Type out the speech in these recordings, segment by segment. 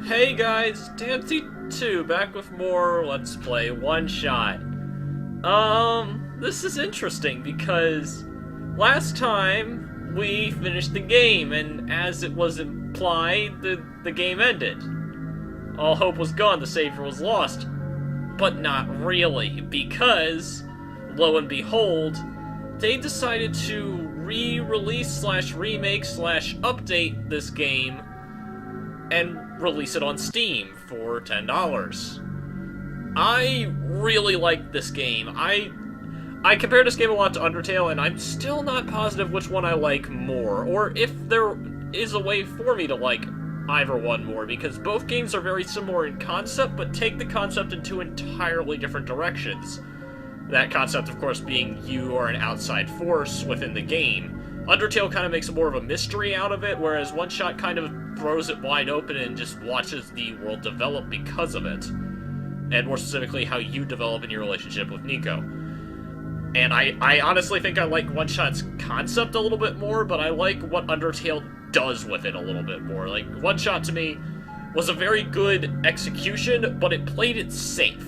Hey guys, Dancy2 back with more Let's Play One-Shot. This is interesting because last time we finished the game, and as it was implied, the game ended. All hope was gone, the savior was lost. But not really, because, lo and behold, they decided to re-release slash remake slash update this game and release it on Steam for $10. I really like this game. I compare this game a lot to Undertale, and I'm still not positive which one I like more, or if there is a way for me to like either one more, because both games are very similar in concept, but take the concept in two entirely different directions. That concept, of course, being you are an outside force within the game. Undertale kind of makes more of a mystery out of it, whereas One-Shot kind of throws it wide open and just watches the world develop because of it. And more specifically, how you develop in your relationship with Nico. And I honestly think I like One-Shot's concept a little bit more, but I like what Undertale does with it a little bit more. Like, One-Shot to me was a very good execution, but it played it safe.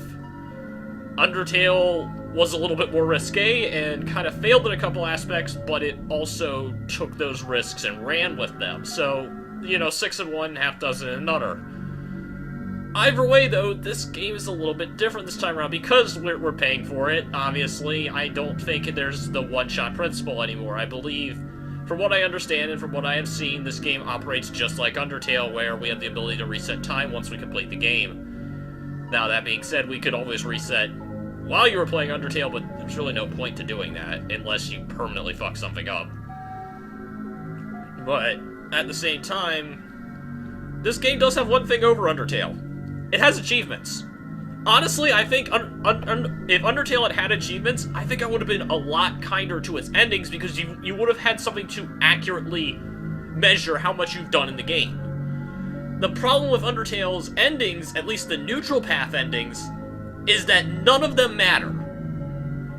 Undertale was a little bit more risque and kind of failed in a couple aspects, but it also took those risks and ran with them. So, you know, 6 in one, half dozen in another. Either way, though, this game is a little bit different this time around because we're paying for it, obviously. I don't think there's the one-shot principle anymore. I believe, from what I understand and from what I have seen, this game operates just like Undertale, where we have the ability to reset time once we complete the game. Now, that being said, we could always reset while you were playing Undertale, but there's really no point to doing that unless you permanently fuck something up. But, at the same time, this game does have one thing over Undertale. It has achievements. Honestly, I think if Undertale had achievements, I think I would have been a lot kinder to its endings because you would have had something to accurately measure how much you've done in the game. The problem with Undertale's endings, at least the neutral path endings, is that none of them matter.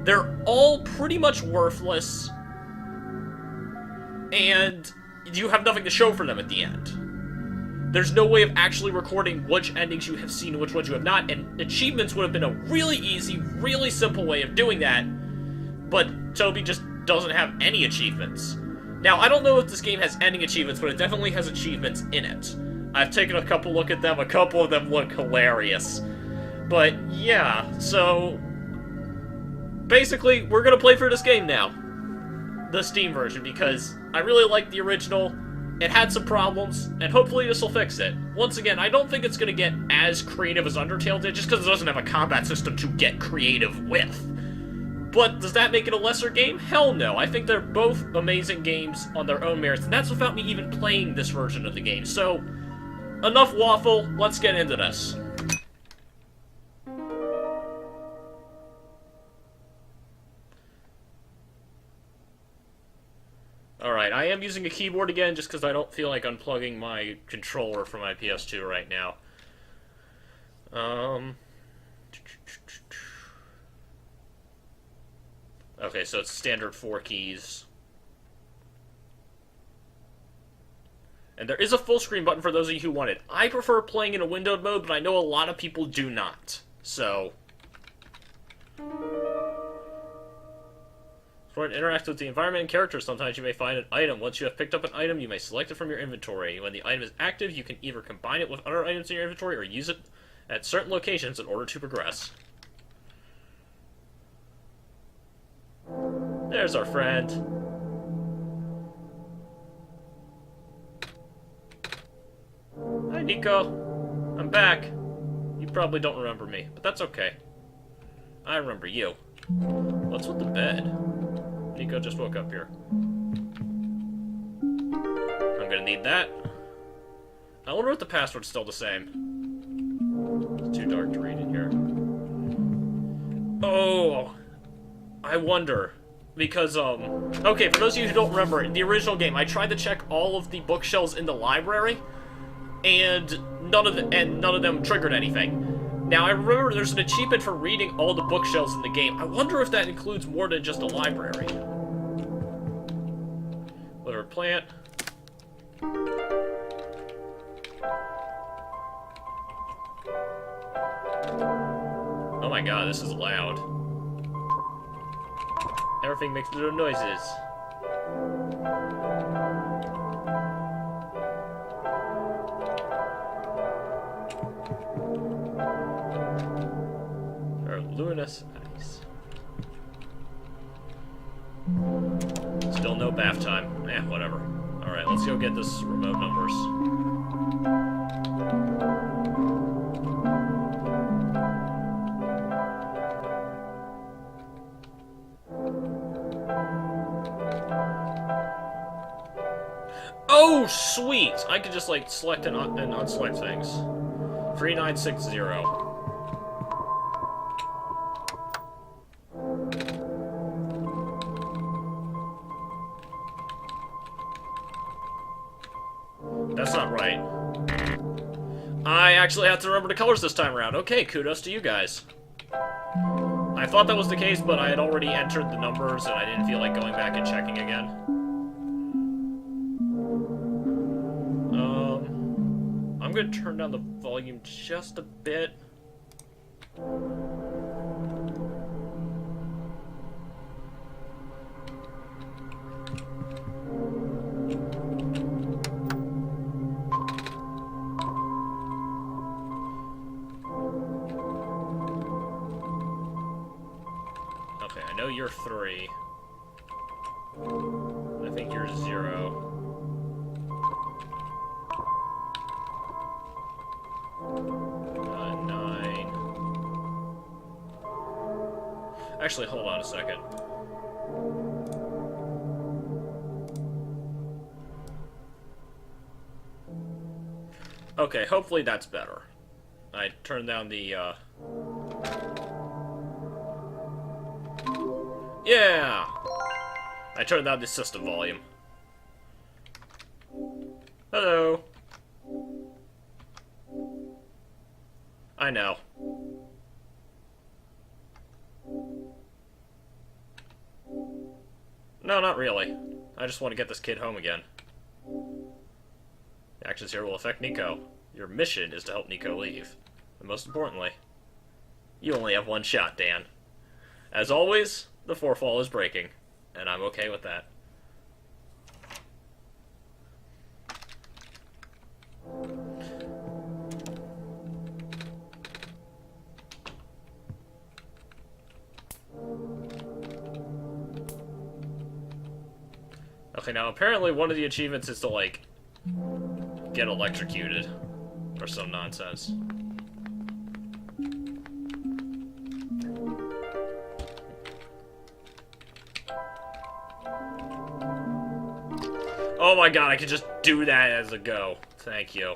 They're all pretty much worthless, and you have nothing to show for them at the end. There's no way of actually recording which endings you have seen and which ones you have not, and achievements would have been a really easy, really simple way of doing that, but Toby just doesn't have any achievements. Now, I don't know if this game has ending achievements, but it definitely has achievements in it. I've taken a couple look at them, a couple of them look hilarious. But, yeah, so basically, we're gonna play through this game now. The Steam version, because I really like the original. It had some problems, and hopefully this will fix it. Once again, I don't think it's gonna get as creative as Undertale did, just because it doesn't have a combat system to get creative with. But does that make it a lesser game? Hell no. I think they're both amazing games on their own merits, and that's without me even playing this version of the game. So, enough waffle, let's get into this. Alright, I am using a keyboard again just because I don't feel like unplugging my controller from my PS2 right now. Okay, so it's standard 4 keys. And there is a full screen button for those of you who want it. I prefer playing in a windowed mode, but I know a lot of people do not. So for it to interact with the environment and characters, sometimes you may find an item. Once you have picked up an item, you may select it from your inventory. When the item is active, you can either combine it with other items in your inventory or use it at certain locations in order to progress. There's our friend. Hi, Nico. I'm back. You probably don't remember me, but that's okay. I remember you. What's with the bed? Nico just woke up here. I'm gonna need that. I wonder if the password's still the same. It's too dark to read in here. Oh, I wonder. Because, okay, for those of you who don't remember, in the original game, I tried to check all of the bookshelves in the library, and none of them triggered anything. Now, I remember there's an achievement for reading all the bookshelves in the game. I wonder if that includes more than just a library. Liver plant. Oh my god, this is loud. Everything makes little noises. Or luminous ice. Still no bath time. Eh, whatever. Alright, let's go get this remote numbers. Oh, sweet! I could just, like, select and unselect things. 3960. That's not right. I actually have to remember the colors this time around. Okay, kudos to you guys. I thought that was the case, but I had already entered the numbers, and I didn't feel like going back and checking again. I'm gonna turn down the volume just a bit. Okay, I know you're 3. I think you're 0. Actually, hold on a second. Okay, hopefully that's better. I turned down the, Yeah! I turned down the system volume. Hello. I know. No, not really. I just want to get this kid home again. The actions here will affect Nico. Your mission is to help Nico leave. And most importantly, you only have one shot, Dan. As always, the forefall is breaking, and I'm okay with that. Okay, now apparently one of the achievements is to, like, get electrocuted. Or some nonsense. Oh my god, I can just do that as a go. Thank you.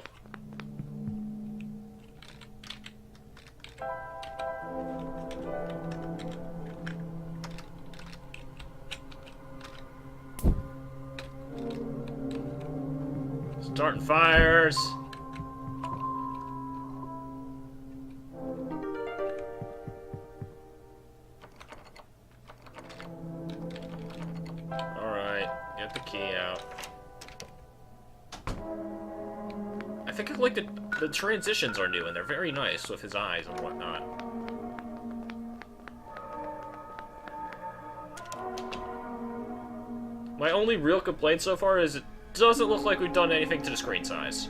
Starting fires. Alright, get the key out. I think like the transitions are new and they're very nice with his eyes and whatnot. My only real complaint so far is it doesn't look like we've done anything to the screen size.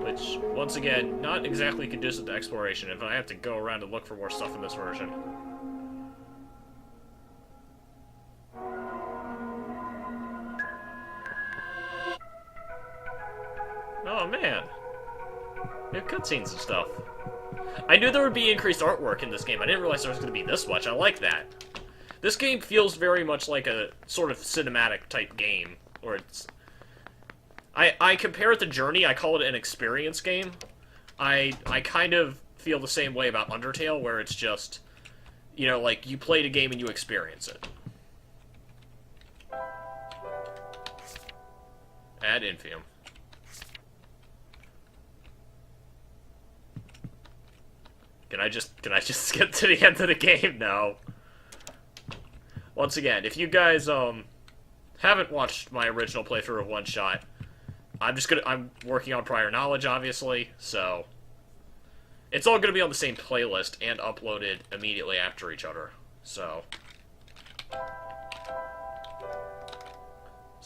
Which, once again, not exactly conducive to exploration if I have to go around and look for more stuff in this version. Oh man. We have cutscenes and stuff. I knew there would be increased artwork in this game. I didn't realize there was going to be this much. I like that. This game feels very much like a sort of cinematic type game, or it's... I compare it to Journey, I call it an experience game. I kind of feel the same way about Undertale, where it's just, you know, like, you play the game and you experience it. Ad infinitum. Can I just skip to the end of the game? No. Once again, if you guys haven't watched my original playthrough of Oneshot, I'm working on prior knowledge, obviously, so It's all going to be on the same playlist and uploaded immediately after each other. So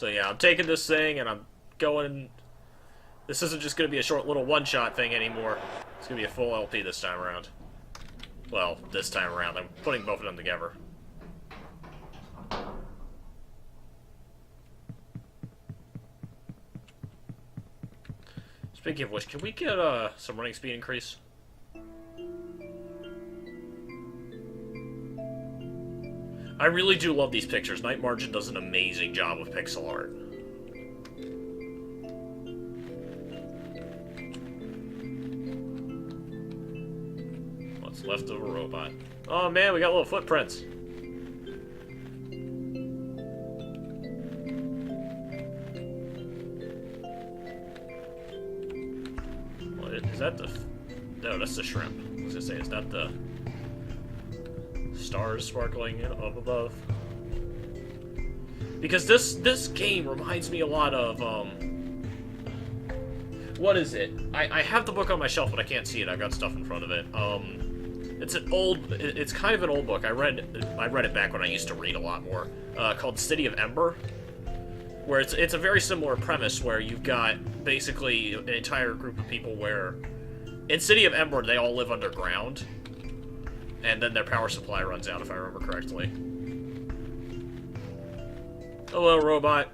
yeah, I'm taking this thing and I'm going... This isn't just going to be a short little one-shot thing anymore. It's going to be a full LP this time around. Well, this time around. I'm putting both of them together. Speaking of which, can we get some running speed increase? I really do love these pictures. Night Margin does an amazing job of pixel art. What's left of a robot? Oh man, we got little footprints. What is that? No, that's the shrimp. I was gonna say, is that the stars sparkling up above? Because this game reminds me a lot of what is it? I have the book on my shelf, but I can't see it. I've got stuff in front of it. It's kind of an old book. I read it back when I used to read a lot more. Called City of Ember, where it's a very similar premise where you've got basically an entire group of people where in City of Ember they all live underground, and then their power supply runs out, if I remember correctly. Hello, robot.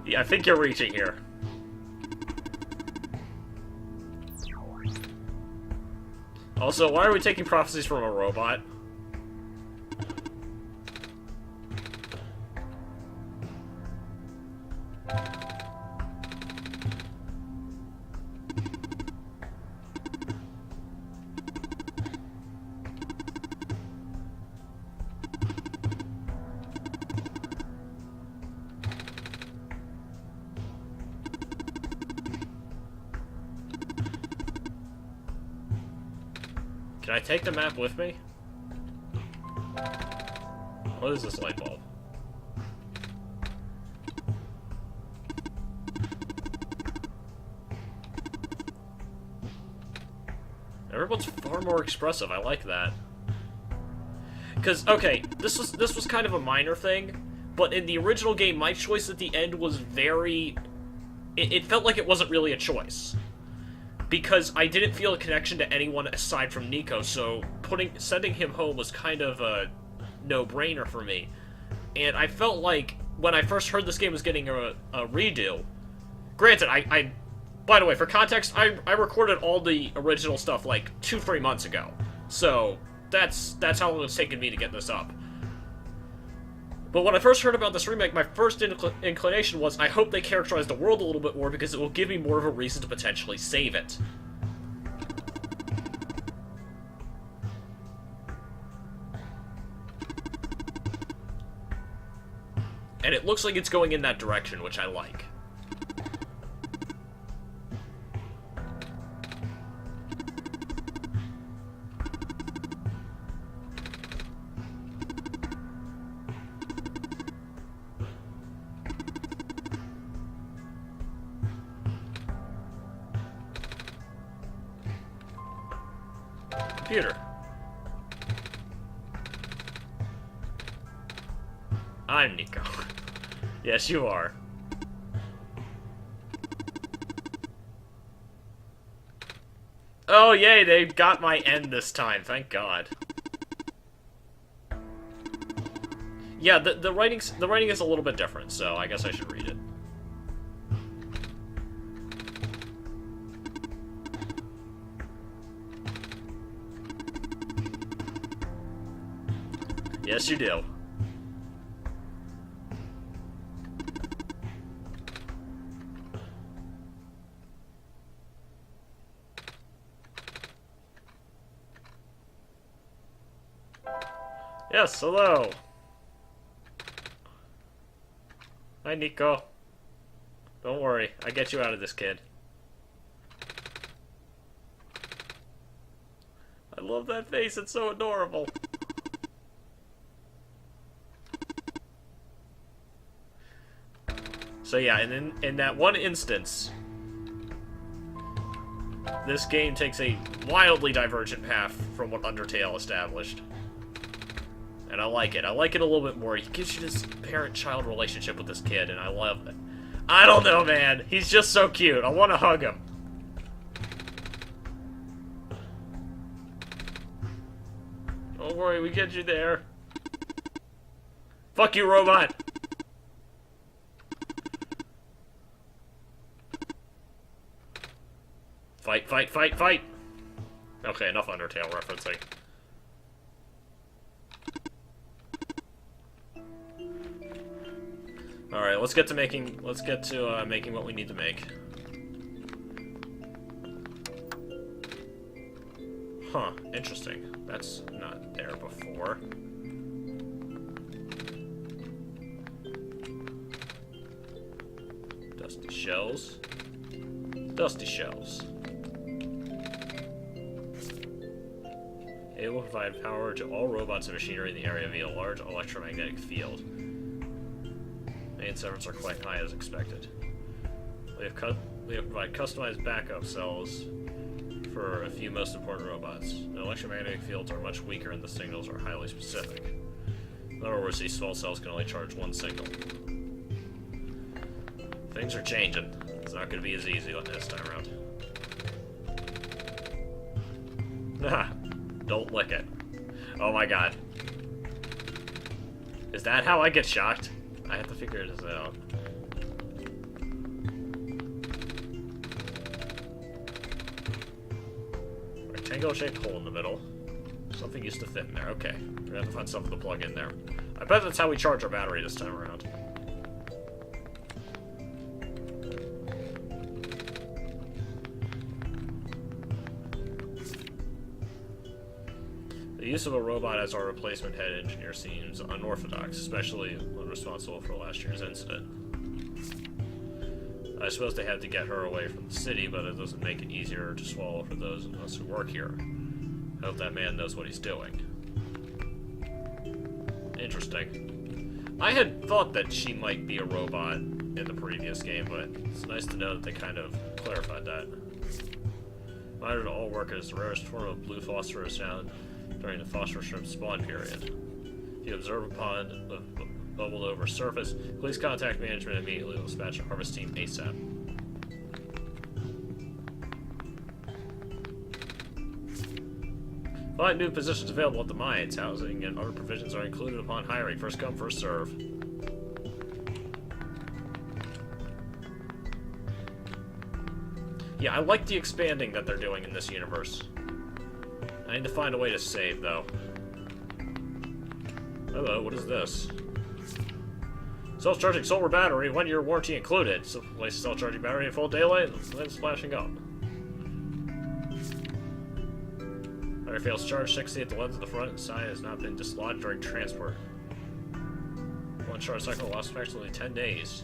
Yeah, I think you're reaching here. Also, why are we taking prophecies from a robot? Can I take the map with me? What is this light bulb? Everyone's far more expressive. I like that. Because, okay, this was kind of a minor thing, but in the original game, my choice at the end was very... It felt like it wasn't really a choice. Because I didn't feel a connection to anyone aside from Nico, so sending him home was kind of a no-brainer for me. And I felt like, when I first heard this game was getting a redo... Granted, by the way, for context, I recorded all the original stuff like 2-3 months ago. So, that's how long it's taken me to get this up. But when I first heard about this remake, my first inclination was, I hope they characterize the world a little bit more because it will give me more of a reason to potentially save it. And it looks like it's going in that direction, which I like. Computer. I'm Nico. Yes, you are. Oh, yay, they got my end this time, thank God. Yeah, the writing is a little bit different, so I guess I should read it. Yes, you do. Yes, hello. Hi, Nico. Don't worry, I get you out of this, kid. I love that face, it's so adorable. So yeah, and in that one instance, this game takes a wildly divergent path from what Undertale established. And I like it. I like it a little bit more. He gives you this parent-child relationship with this kid, and I love it. I don't know, man. He's just so cute. I want to hug him. Don't worry, we get you there. Fuck you, robot! Fight, fight, fight, fight! Okay, enough Undertale referencing. Alright, let's get to making making what we need to make. Huh, interesting. That's not there before. Dusty shells. Dusty shells. It will provide power to all robots and machinery in the area via a large electromagnetic field. Main servers are quite high as expected. We have provided customized backup cells for a few most important robots. The electromagnetic fields are much weaker and the signals are highly specific. In other words, these small cells can only charge one signal. Things are changing. It's not going to be as easy this time around. Nah, don't lick it. Oh my god. Is that how I get shocked? I have to figure this out. Rectangle-shaped hole in the middle. Something used to fit in there. Okay. We're gonna have to find something to plug in there. I bet that's how we charge our battery this time around. The use of a robot as our replacement head engineer seems unorthodox, especially when responsible for last year's incident. I suppose they had to get her away from the city, but it doesn't make it easier to swallow for those of us who work here. I hope that man knows what he's doing. Interesting. I had thought that she might be a robot in the previous game, but it's nice to know that they kind of clarified that. Reminder to all workers, the rarest form of blue phosphorus found during the phosphor shrimp spawn period. If you observe a pond of bubbled over surface, please contact management immediately. We'll dispatch a harvest team ASAP. Find new positions available at the mines. Housing and other provisions are included upon hiring. First come, first serve. Yeah, I like the expanding that they're doing in this universe. I need to find a way to save, though. Hello, what is this? Self-charging solar battery, 1-year warranty included. So place a self-charging battery in full daylight, then splashing up. Battery fails charge, 60 at the lens of the front and side has not been dislodged during transport. One charge cycle lasts approximately 10 days.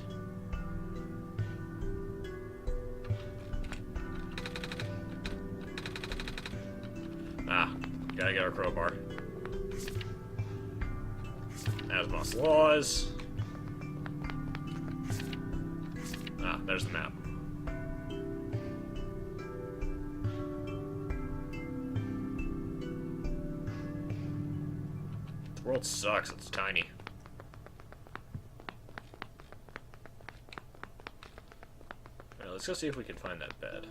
Ah, gotta get our crowbar. Asbos laws. Ah, there's the map. The world sucks, it's tiny. Alright, let's go see if we can find that bed.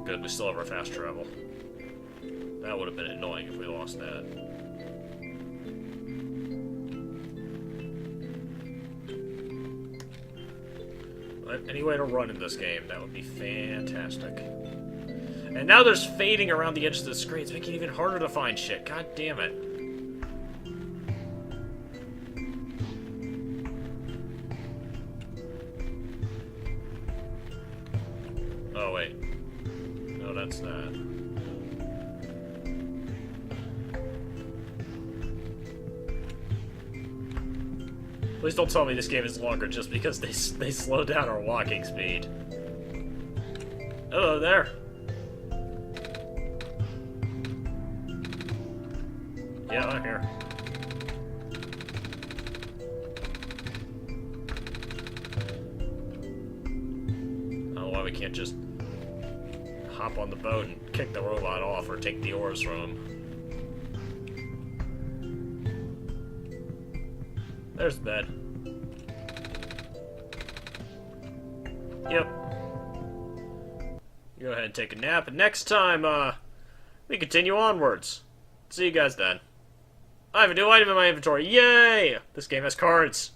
Good, we still have our fast travel. That would have been annoying if we lost that. But any way to run in this game, that would be fantastic. And now there's fading around the edges of the screen. It's making it even harder to find shit. God damn it. Oh, wait. So that's that. Please don't tell me this game is longer just because they slow down our walking speed. Hello there. Yeah, I'm here. I don't know why we can't just hop on the boat and kick the robot off or take the oars from him. There's the bed. Yep. Go ahead and take a nap, and next time, we continue onwards. See you guys then. I have a new item in my inventory. Yay! This game has cards.